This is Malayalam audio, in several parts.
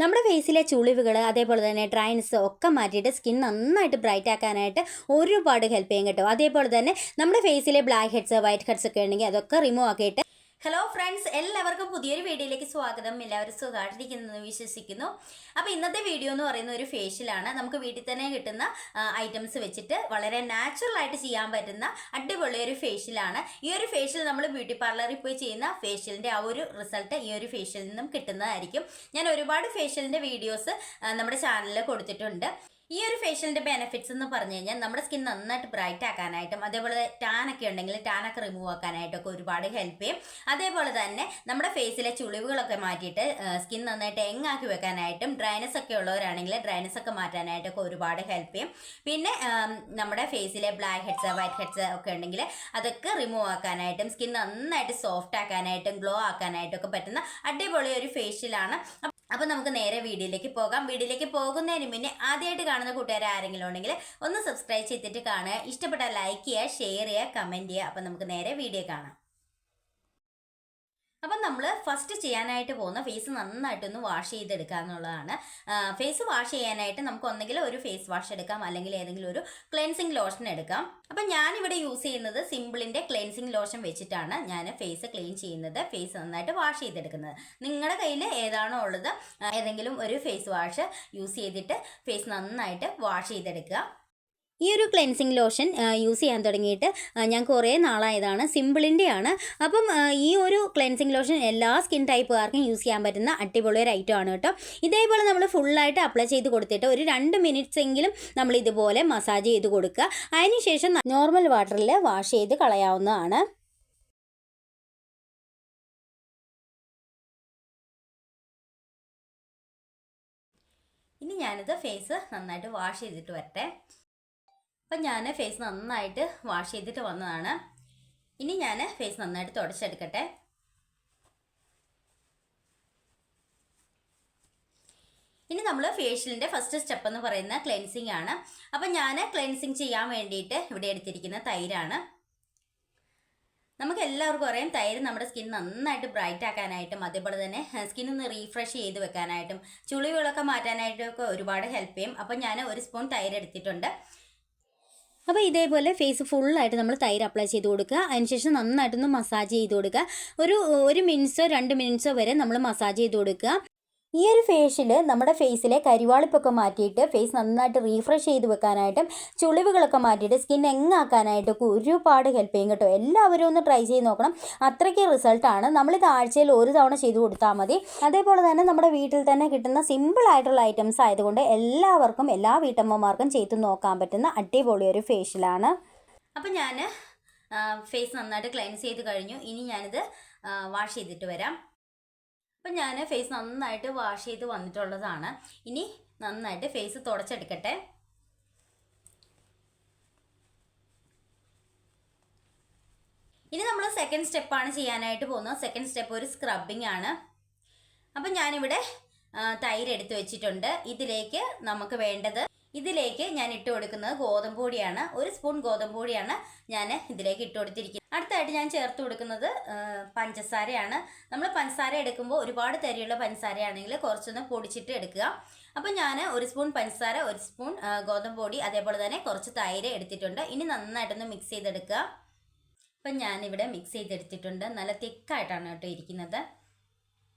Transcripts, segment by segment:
നമ്മുടെ ഫേസിലെ ചുളിവുകൾ അതേപോലെ തന്നെ ഡ്രൈനസ് ഒക്കെ മാറ്റിയിട്ട് സ്കിൻ നന്നായിട്ട് ബ്രൈറ്റ് ആക്കാനായിട്ട് ഒരുപാട് ഹെൽപ്പ് ചെയ്യും കേട്ടോ. അതേപോലെ തന്നെ നമ്മുടെ ഫേസിലെ ബ്ലാക്ക് ഹെഡ്സ് വൈറ്റ് ഹെഡ്സ് ഒക്കെ ഉണ്ടെങ്കിൽ അതൊക്കെ റിമൂവ് ആക്കിയിട്ട്. ഹലോ ഫ്രണ്ട്സ്, എല്ലാവർക്കും പുതിയൊരു വീഡിയോയിലേക്ക് സ്വാഗതം. എല്ലാവരും സുഖമായിട്ടിരിക്കുന്നു വിശ്വസിക്കുന്നു. അപ്പോൾ ഇന്നത്തെ വീഡിയോ എന്ന് പറയുന്ന ഒരു ഫേഷ്യലാണ്. നമുക്ക് വീട്ടിൽ തന്നെ കിട്ടുന്ന ഐറ്റംസ് വെച്ചിട്ട് വളരെ നാച്ചുറൽ ആയിട്ട് ചെയ്യാൻ പറ്റുന്ന അടിപൊളി ഒരു ഫേഷ്യലാണ്. ഈ ഒരു ഫേഷ്യൽ നമ്മൾ ബ്യൂട്ടി പാർലറിൽ പോയി ചെയ്യുന്ന ഫേഷ്യലിൻ്റെ ആ ഒരു റിസൾട്ട് ഈ ഒരു ഫേഷ്യലിൽ നിന്നും കിട്ടുന്നതായിരിക്കും. ഞാൻ ഒരുപാട് ഫേഷ്യലിൻ്റെ വീഡിയോസ് നമ്മുടെ ചാനലിൽ കൊടുത്തിട്ടുണ്ട്. ഈ ഒരു ഫേഷ്യലിൻ്റെ ബെനിഫിറ്റ്സ് എന്ന് പറഞ്ഞു കഴിഞ്ഞാൽ നമ്മുടെ സ്കിൻ നന്നായിട്ട് ബ്രൈറ്റ് ആക്കാനായിട്ടും അതേപോലെ ടാനൊക്കെ ഉണ്ടെങ്കിൽ ടാനൊക്കെ റിമൂവ് ആക്കാനായിട്ടൊക്കെ ഒരുപാട് ഹെൽപ്പ് ചെയ്യും. അതേപോലെ തന്നെ നമ്മുടെ ഫേസിലെ ചുളിവുകളൊക്കെ മാറ്റിയിട്ട് സ്കിൻ നന്നായിട്ട് എങ്ങാക്കി വെക്കാനായിട്ടും ഡ്രൈനസ് ഒക്കെ ഉള്ളവരാണെങ്കിൽ ഡ്രൈനസ് ഒക്കെ മാറ്റാനായിട്ടൊക്കെ ഒരുപാട് ഹെൽപ്പ് ചെയ്യും. പിന്നെ നമ്മുടെ ഫേസിലെ ബ്ലാക്ക് ഹെഡ്സ് വൈറ്റ് ഹെഡ്സ് ഒക്കെ ഉണ്ടെങ്കിൽ അതൊക്കെ റിമൂവ് ആക്കാനായിട്ടും സ്കിൻ നന്നായിട്ട് സോഫ്റ്റ് ആക്കാനായിട്ടും ഗ്ലോ ആക്കാനായിട്ടും ഒക്കെ പറ്റുന്ന അടിപൊളി ഒരു ഫേഷ്യലാണ്. അപ്പോൾ നമുക്ക് നേരെ വീഡിയോയിലേക്ക് പോകാം. വീഡിയോയിലേക്ക് പോകുന്നതിന് മുന്നേ ആദ്യമായിട്ട് കാണുന്ന കൂട്ടുകാർ ആരെങ്കിലും ഉണ്ടെങ്കിൽ ഒന്ന് സബ്സ്ക്രൈബ് ചെയ്തിട്ട് കാണുക. ഇഷ്ടപ്പെട്ടാൽ ലൈക്ക് ചെയ്യുക, ഷെയർ ചെയ്യുക, കമൻറ്റ് ചെയ്യുക. അപ്പോൾ നമുക്ക് നേരെ വീഡിയോ കാണാം. അപ്പം നമ്മൾ ഫസ്റ്റ് ചെയ്യാനായിട്ട് പോകുന്ന ഫേസ് നന്നായിട്ടൊന്ന് വാഷ് ചെയ്തെടുക്കുക എന്നുള്ളതാണ്. ഫേസ് വാഷ് ചെയ്യാനായിട്ട് നമുക്ക് ഒന്നെങ്കിൽ ഒരു ഫേസ് വാഷ് എടുക്കാം, അല്ലെങ്കിൽ ഏതെങ്കിലും ഒരു ക്ലെൻസിങ് ലോഷൻ എടുക്കാം. അപ്പം ഞാനിവിടെ യൂസ് ചെയ്യുന്നത് സിമ്പിളിൻ്റെ ക്ലെൻസിങ് ലോഷൻ വെച്ചിട്ടാണ് ഞാൻ ഫേസ് ക്ലീൻ ചെയ്യുന്നത്, ഫേസ് നന്നായിട്ട് വാഷ് ചെയ്തെടുക്കുന്നത്. നിങ്ങളുടെ കയ്യിൽ ഏതാണോ ഉള്ളത് ഏതെങ്കിലും ഒരു ഫേസ് വാഷ് യൂസ് ചെയ്തിട്ട് ഫേസ് നന്നായിട്ട് വാഷ് ചെയ്തെടുക്കുക. ഈ ഒരു ക്ലെൻസിങ് ലോഷൻ യൂസ് ചെയ്യാൻ തുടങ്ങിയിട്ട് ഞാൻ കുറേ നാളായതാണ്. സിമ്പിളിൻ്റെയാണ്. അപ്പം ഈ ഒരു ക്ലെൻസിങ് ലോഷൻ എല്ലാ സ്കിൻ ടൈപ്പുകാർക്കും യൂസ് ചെയ്യാൻ പറ്റുന്ന അടിപൊളി ഒരു ഐറ്റം ആണ് കേട്ടോ. ഇതേപോലെ നമ്മൾ ഫുള്ളായിട്ട് അപ്ലൈ ചെയ്ത് കൊടുത്തിട്ട് ഒരു 2 മിനിറ്റ്സ് എങ്കിലും നമ്മൾ ഇതുപോലെ മസാജ് ചെയ്ത് കൊടുക്കുക. അതിനുശേഷം നോർമൽ വാട്ടറിൽ വാഷ് ചെയ്ത് കളയാവുന്നതാണ്. ഇനി ഞാനിത് ഫേസ് നന്നായിട്ട് വാഷ് ചെയ്തിട്ട് വരട്ടെ. അപ്പം ഞാൻ ഫേസ് നന്നായിട്ട് വാഷ് ചെയ്തിട്ട് വന്നതാണ്. ഇനി ഞാൻ ഫേസ് നന്നായിട്ട് തുടച്ചെടുക്കട്ടെ. ഇനി നമ്മൾ ഫേഷ്യലിൻ്റെ ഫസ്റ്റ് സ്റ്റെപ്പ് എന്ന് പറയുന്ന ക്ലെൻസിങ് ആണ്. അപ്പം ഞാൻ ക്ലെൻസിങ് ചെയ്യാൻ വേണ്ടിയിട്ട് ഇവിടെ എടുത്തിരിക്കുന്ന തൈരാണ്. നമുക്ക് എല്ലാവർക്കും അറിയാം, തൈര് നമ്മുടെ സ്കിൻ നന്നായിട്ട് ബ്രൈറ്റ് ആക്കാനായിട്ടും അതേപോലെ തന്നെ സ്കിൻ ഒന്ന് റീഫ്രഷ് ചെയ്ത് വെക്കാനായിട്ടും ചുളിവുകളൊക്കെ മാറ്റാനായിട്ടും ഒക്കെ ഒരുപാട് ഹെൽപ്പ് ചെയ്യും. അപ്പം ഞാൻ 1 സ്പൂൺ തൈര് എടുത്തിട്ടുണ്ട്. അപ്പോൾ ഇതേപോലെ ഫേസ് ഫുള്ളായിട്ട് നമ്മൾ തൈര് അപ്ലൈ ചെയ്ത് കൊടുക്കുക. അതിനുശേഷം നന്നായിട്ടൊന്ന് മസാജ് ചെയ്ത് കൊടുക്കുക. ഒരു മിനിറ്റ്സോ 2 മിനിറ്റ്സോ വരെ നമ്മൾ മസാജ് ചെയ്ത് കൊടുക്കുക. ഈ ഒരു ഫേഷ്യൽ നമ്മുടെ ഫേസിലെ കരിവാളിപ്പൊക്കെ മാറ്റിയിട്ട് ഫേസ് നന്നായിട്ട് റീഫ്രഷ് ചെയ്ത് വെക്കാനായിട്ടും ചുളിവുകളൊക്കെ മാറ്റിയിട്ട് സ്കിൻ എങ്ങാക്കാനായിട്ടൊക്കെ ഒരുപാട് ഹെൽപ്പ് ചെയ്യും കേട്ടോ. എല്ലാവരും ഒന്ന് ട്രൈ ചെയ്ത് നോക്കണം, അത്രയ്ക്ക് റിസൾട്ടാണ്. നമ്മളിത് ആഴ്ചയിൽ 1 തവണ ചെയ്ത് കൊടുത്താൽ മതി. അതേപോലെ തന്നെ നമ്മുടെ വീട്ടിൽ തന്നെ കിട്ടുന്ന സിമ്പിളായിട്ടുള്ള ഐറ്റംസ് ആയതുകൊണ്ട് എല്ലാവർക്കും എല്ലാ വീട്ടമ്മമാർക്കും ചെയ്ത് നോക്കാൻ പറ്റുന്ന അടിപൊളി ഒരു ഫേഷ്യലാണ്. അപ്പം ഞാൻ ഫേസ് നന്നായിട്ട് ക്ലെൻസ് ചെയ്ത് കഴിഞ്ഞു. ഇനി ഞാനിത് വാഷ് ചെയ്തിട്ട് വരാം. അപ്പം ഞാൻ ഫേസ് നന്നായിട്ട് വാഷ് ചെയ്ത് വന്നിട്ടുള്ളതാണ്. ഇനി നന്നായിട്ട് ഫേസ് തുടച്ചെടുക്കട്ടെ. ഇനി നമ്മൾ സെക്കൻഡ് സ്റ്റെപ്പാണ് ചെയ്യാനായിട്ട് പോകുന്നത്. സെക്കൻഡ് സ്റ്റെപ്പ് ഒരു സ്ക്രബിങ് ആണ്. അപ്പം ഞാനിവിടെ തൈര് എടുത്ത് വെച്ചിട്ടുണ്ട്. ഇതിലേക്ക് ഞാൻ ഇട്ട് കൊടുക്കുന്നത് ഗോതമ്പ് പൊടിയാണ്. 1 സ്പൂൺ ഗോതമ്പ് പൊടിയാണ് ഞാൻ ഇതിലേക്ക് ഇട്ട് കൊടുത്തിരിക്കുന്നത്. അടുത്തായിട്ട് ഞാൻ ചേർത്ത് കൊടുക്കുന്നത് പഞ്ചസാരയാണ്. നമ്മൾ പഞ്ചസാര എടുക്കുമ്പോൾ ഒരുപാട് തരിയുള്ള പഞ്ചസാരയാണെങ്കിൽ കുറച്ചൊന്ന് പൊടിച്ചിട്ട് എടുക്കുക. അപ്പം ഞാൻ 1 സ്പൂൺ പഞ്ചസാര, 1 സ്പൂൺ ഗോതമ്പ് പൊടി, അതേപോലെ തന്നെ കുറച്ച് തൈര് എടുത്തിട്ടുണ്ട്. ഇനി നന്നായിട്ടൊന്ന് മിക്സ് ചെയ്തെടുക്കുക. അപ്പം ഞാനിവിടെ മിക്സ് ചെയ്തെടുത്തിട്ടുണ്ട്. നല്ല തിക്കായിട്ടാണ് കേട്ടോ ഇരിക്കുന്നത്.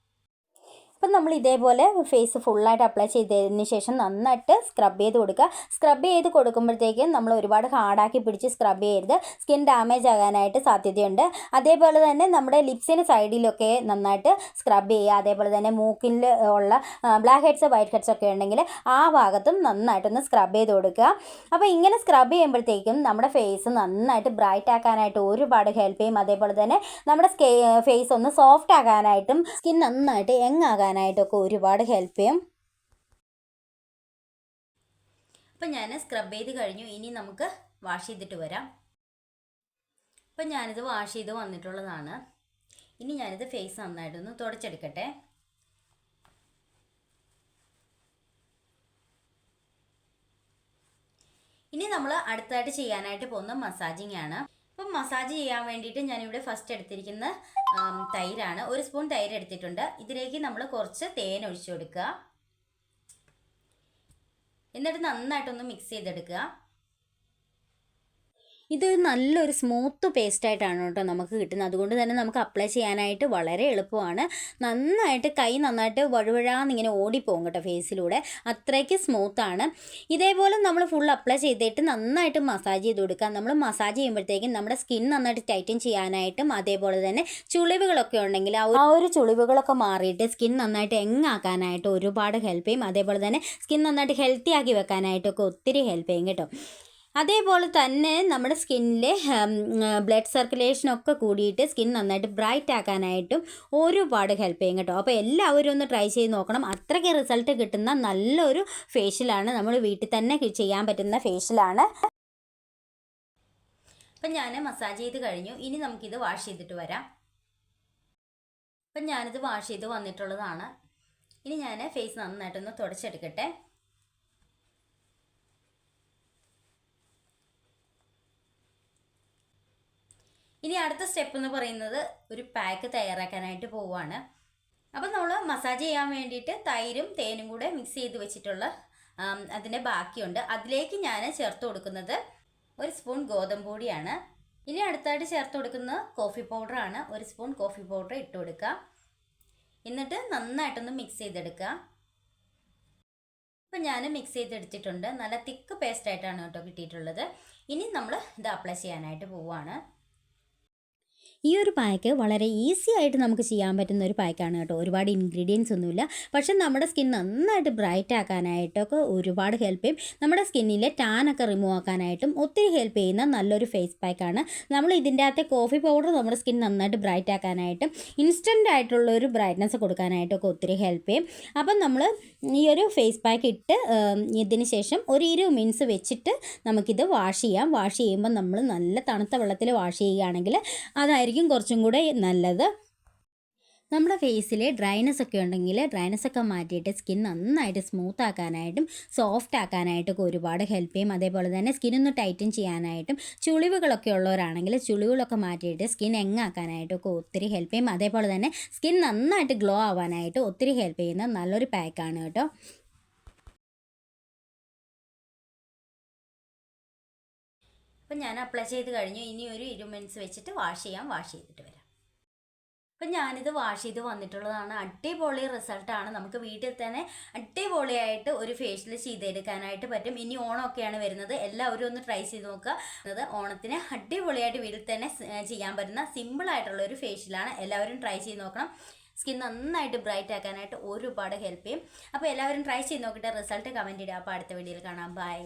അപ്പം നമ്മൾ ഇതേപോലെ ഫേസ് ഫുള്ളായിട്ട് അപ്ലൈ ചെയ്തതിന് ശേഷം നന്നായിട്ട് സ്ക്രബ് ചെയ്ത് കൊടുക്കുക. സ്ക്രബ് ചെയ്ത് കൊടുക്കുമ്പോഴത്തേക്കും നമ്മൾ ഒരുപാട് ഹാർഡാക്കി പിടിച്ച് സ്ക്രബ് ചെയ്യരുത്, സ്കിൻ ഡാമേജ് ആകാനായിട്ട് സാധ്യതയുണ്ട്. അതേപോലെ തന്നെ നമ്മുടെ ലിപ്സിന് സൈഡിലൊക്കെ നന്നായിട്ട് സ്ക്രബ് ചെയ്യുക. അതേപോലെ തന്നെ മൂക്കിൽ ഉള്ള ബ്ലാക്ക് ഹെഡ്സ് വൈറ്റ് ഹെഡ്സ് ഒക്കെ ഉണ്ടെങ്കിൽ ആ ഭാഗത്തും നന്നായിട്ടൊന്ന് സ്ക്രബ് ചെയ്ത് കൊടുക്കുക. അപ്പോൾ ഇങ്ങനെ സ്ക്രബ് ചെയ്യുമ്പോഴത്തേക്കും നമ്മുടെ ഫേസ് നന്നായിട്ട് ബ്രൈറ്റ് ആക്കാനായിട്ട് ഒരുപാട് ഹെൽപ്പ് ചെയ്യും. അതേപോലെ തന്നെ നമ്മുടെ ഫേസ് ഒന്ന് സോഫ്റ്റ് ആകാനായിട്ടും സ്കിൻ നന്നായിട്ട് ായിട്ടൊക്കെ ഒരുപാട് ഹെൽപ്പ് ചെയ്യും. അപ്പം ഞാൻ സ്ക്രബ് ചെയ്ത് കഴിഞ്ഞു. ഇനി നമുക്ക് വാഷ് ചെയ്തിട്ട് വരാം. അപ്പം ഞാനിത് വാഷ് ചെയ്ത് വന്നിട്ടുള്ളതാണ്. ഇനി ഞാനിത് ഫേസ് നന്നായിട്ടൊന്ന് തുടച്ചെടുക്കട്ടെ. ഇനി നമ്മൾ അടുത്തായിട്ട് ചെയ്യാനായിട്ട് പോകുന്ന മസാജിങ് ആണ്. അപ്പം മസാജ് ചെയ്യാൻ വേണ്ടിയിട്ട് ഞാനിവിടെ ഫസ്റ്റ് എടുത്തിരിക്കുന്ന തൈരാണ്. 1 സ്പൂൺ തൈര് എടുത്തിട്ടുണ്ട്. ഇതിലേക്ക് നമ്മൾ കുറച്ച് തേൻ ഒഴിച്ചു കൊടുക്കുക. എന്നിട്ട് നന്നായിട്ടൊന്ന് മിക്സ് ചെയ്തെടുക്കുക. ഇതൊരു നല്ലൊരു സ്മൂത്ത് പേസ്റ്റായിട്ടാണ് കേട്ടോ നമുക്ക് കിട്ടുന്നത്. അതുകൊണ്ട് തന്നെ നമുക്ക് അപ്ലൈ ചെയ്യാനായിട്ട് വളരെ എളുപ്പമാണ്. നന്നായിട്ട് കൈ നന്നായിട്ട് വഴുവഴാന്നിങ്ങനെ ഓടിപ്പോകും കേട്ടോ ഫേസിലൂടെ, അത്രയ്ക്ക് സ്മൂത്താണ്. ഇതേപോലെ നമ്മൾ ഫുൾ അപ്ലൈ ചെയ്തിട്ട് നന്നായിട്ട് മസാജ് ചെയ്ത് കൊടുക്കുക. നമ്മൾ മസാജ് ചെയ്യുമ്പോഴത്തേക്കും നമ്മുടെ സ്കിൻ നന്നായിട്ട് ടൈറ്റൻ ചെയ്യാനായിട്ടും അതേപോലെ തന്നെ ചുളിവുകളൊക്കെ ഉണ്ടെങ്കിൽ ആ ഒരു ചുളിവുകളൊക്കെ മാറിയിട്ട് സ്കിൻ നന്നായിട്ട് എങ്ങാക്കാനായിട്ട് ഒരുപാട് ഹെൽപ്പ് ചെയ്യും. അതേപോലെ തന്നെ സ്കിൻ നന്നായിട്ട് ഹെൽത്തി ആക്കി വെക്കാനായിട്ടൊക്കെ ഒത്തിരി ഹെൽപ്പ് ചെയ്യും കേട്ടോ. അതേപോലെ തന്നെ നമ്മുടെ സ്കിന്നിലെ ബ്ലഡ് സർക്കുലേഷനൊക്കെ കൂടിയിട്ട് സ്കിൻ നന്നായിട്ട് ബ്രൈറ്റ് ആക്കാനായിട്ടും ഒരുപാട് ഹെൽപ്പ് ചെയ്യും കേട്ടോ. അപ്പോൾ എല്ലാവരും ഒന്ന് ട്രൈ ചെയ്ത് നോക്കണം. അത്രയ്ക്ക് റിസൾട്ട് കിട്ടുന്ന നല്ലൊരു ഫേഷ്യലാണ്, നമ്മൾ വീട്ടിൽ തന്നെ ചെയ്യാൻ പറ്റുന്ന ഫേഷ്യലാണ്. അപ്പം ഞാൻ മസാജ് ചെയ്ത് കഴിഞ്ഞു. ഇനി നമുക്കിത് വാഷ് ചെയ്തിട്ട് വരാം. അപ്പം ഞാനിത് വാഷ് ചെയ്ത് വന്നിട്ടുള്ളതാണ്. ഇനി ഞാൻ ഫേസ് നന്നായിട്ടൊന്ന് തുടച്ചെടുക്കട്ടെ. ഇനി അടുത്ത സ്റ്റെപ്പ് എന്ന് പറയുന്നത് ഒരു പാക്ക് തയ്യാറാക്കാനായിട്ട് പോവുകയാണ്. അപ്പം നമ്മൾ മസാജ് ചെയ്യാൻ വേണ്ടിയിട്ട് തൈരും തേനും കൂടെ മിക്സ് ചെയ്ത് വെച്ചിട്ടുള്ള അതിൻ്റെ ബാക്കിയുണ്ട്. അതിലേക്ക് ഞാൻ ചേർത്ത് കൊടുക്കുന്നത് 1 സ്പൂൺ ഗോതമ്പ് പൊടിയാണ്. ഇനി അടുത്തായിട്ട് ചേർത്ത് കൊടുക്കുന്നത് കോഫി പൗഡറാണ്. 1 സ്പൂൺ കോഫി പൗഡർ ഇട്ട് കൊടുക്കുക. എന്നിട്ട് നന്നായിട്ടൊന്ന് മിക്സ് ചെയ്തെടുക്കുക. ഇപ്പം ഞാൻ മിക്സ് ചെയ്തെടുത്തിട്ടുണ്ട്. നല്ല തിക്ക് പേസ്റ്റായിട്ടാണ് കേട്ടോ കിട്ടിയിട്ടുള്ളത്. ഇനി നമ്മൾ ഇത് അപ്ലൈ ചെയ്യാനായിട്ട് പോവുകയാണ്. ഈ ഒരു പാക്ക് വളരെ ഈസി ആയിട്ട് നമുക്ക് ചെയ്യാൻ പറ്റുന്ന ഒരു പാക്കാണ് കേട്ടോ. ഒരുപാട് ഇൻഗ്രീഡിയൻസ് ഒന്നുമില്ല, പക്ഷെ നമ്മുടെ സ്കിൻ നന്നായിട്ട് ബ്രൈറ്റ് ആക്കാനായിട്ടൊക്കെ ഒരുപാട് ഹെൽപ്പ് ചെയ്യും. നമ്മുടെ സ്കിന്നിലെ ടാനൊക്കെ റിമൂവ് ആക്കാനായിട്ടും ഒത്തിരി ഹെൽപ്പ് ചെയ്യുന്ന നല്ലൊരു ഫേസ് പാക്കാണ്. നമ്മൾ ഇതിൻ്റെ അകത്തെ കോഫി പൗഡർ നമ്മുടെ സ്കിൻ നന്നായിട്ട് ബ്രൈറ്റ് ആക്കാനായിട്ടും ഇൻസ്റ്റൻ്റ് ആയിട്ടുള്ളൊരു ബ്രൈറ്റ്നസ് കൊടുക്കാനായിട്ടൊക്കെ ഒത്തിരി ഹെൽപ്പ് ചെയ്യും. അപ്പം നമ്മൾ ഈ ഒരു ഫേസ് പാക്ക് ഇട്ട് ഇതിന് ശേഷം ഒരു 20 മിനിറ്റ്സ് വെച്ചിട്ട് നമുക്കിത് വാഷ് ചെയ്യാം. വാഷ് ചെയ്യുമ്പോൾ നമ്മൾ നല്ല തണുത്ത വെള്ളത്തിൽ വാഷ് ചെയ്യുകയാണെങ്കിൽ അതായിരിക്കും കുറച്ചും കൂടെ നല്ലത്. നമ്മുടെ ഫേസിൽ ഡ്രൈനെസ് ഒക്കെ ഉണ്ടെങ്കിൽ ഡ്രൈനെസ് ഒക്കെ മാറ്റിയിട്ട് സ്കിൻ നന്നായിട്ട് സ്മൂത്ത് ആക്കാനായിട്ടും സോഫ്റ്റ് ആക്കാനായിട്ടൊക്കെ ഒരുപാട് ഹെൽപ്പ് ചെയ്യും. അതേപോലെ തന്നെ സ്കിന്നൊന്ന് ടൈറ്റൻ ചെയ്യാനായിട്ടും ചുളിവുകളൊക്കെ ഉള്ളവരാണെങ്കിൽ ചുളിവുകളൊക്കെ മാറ്റിയിട്ട് സ്കിൻ എങ്ങാക്കാനായിട്ടൊക്കെ ഒത്തിരി ഹെൽപ്പ് ചെയ്യും. അതേപോലെ തന്നെ സ്കിൻ നന്നായിട്ട് ഗ്ലോ ആവാനായിട്ട് ഒത്തിരി ഹെൽപ്പ് ചെയ്യുന്ന നല്ലൊരു പാക്കാണ് കേട്ടോ. അപ്പം ഞാൻ അപ്ലൈ ചെയ്ത് കഴിഞ്ഞു. ഇനി ഒരു 20 മിനിറ്റ്സ് വെച്ചിട്ട് വാഷ് ചെയ്തിട്ട് വരാം. അപ്പം ഞാനിത് വാഷ് ചെയ്ത് വന്നിട്ടുള്ളതാണ്. അടിപൊളി റിസൾട്ടാണ്. നമുക്ക് വീട്ടിൽ തന്നെ അടിപൊളിയായിട്ട് ഒരു ഫേഷ്യൽ ചെയ്തെടുക്കാനായിട്ട് പറ്റും. ഇനി ഓണമൊക്കെയാണ് വരുന്നത്, എല്ലാവരും ഒന്ന് ട്രൈ ചെയ്ത് നോക്കുക. ഓണത്തിന് അടിപൊളിയായിട്ട് വീട്ടിൽ തന്നെ ചെയ്യാൻ പറ്റുന്ന സിമ്പിളായിട്ടുള്ള ഒരു ഫേഷ്യലാണ്. എല്ലാവരും ട്രൈ ചെയ്ത് നോക്കണം. സ്കിൻ നന്നായിട്ട് ബ്രൈറ്റ് ആക്കാനായിട്ട് ഒരുപാട് ഹെൽപ്പ് ചെയ്യും. അപ്പോൾ എല്ലാവരും ട്രൈ ചെയ്ത് നോക്കിയിട്ട് റിസൾട്ട് കമൻറ്റ് ഇടുക. അപ്പോൾ അടുത്ത വീഡിയോയിൽ കാണാം. ബൈ.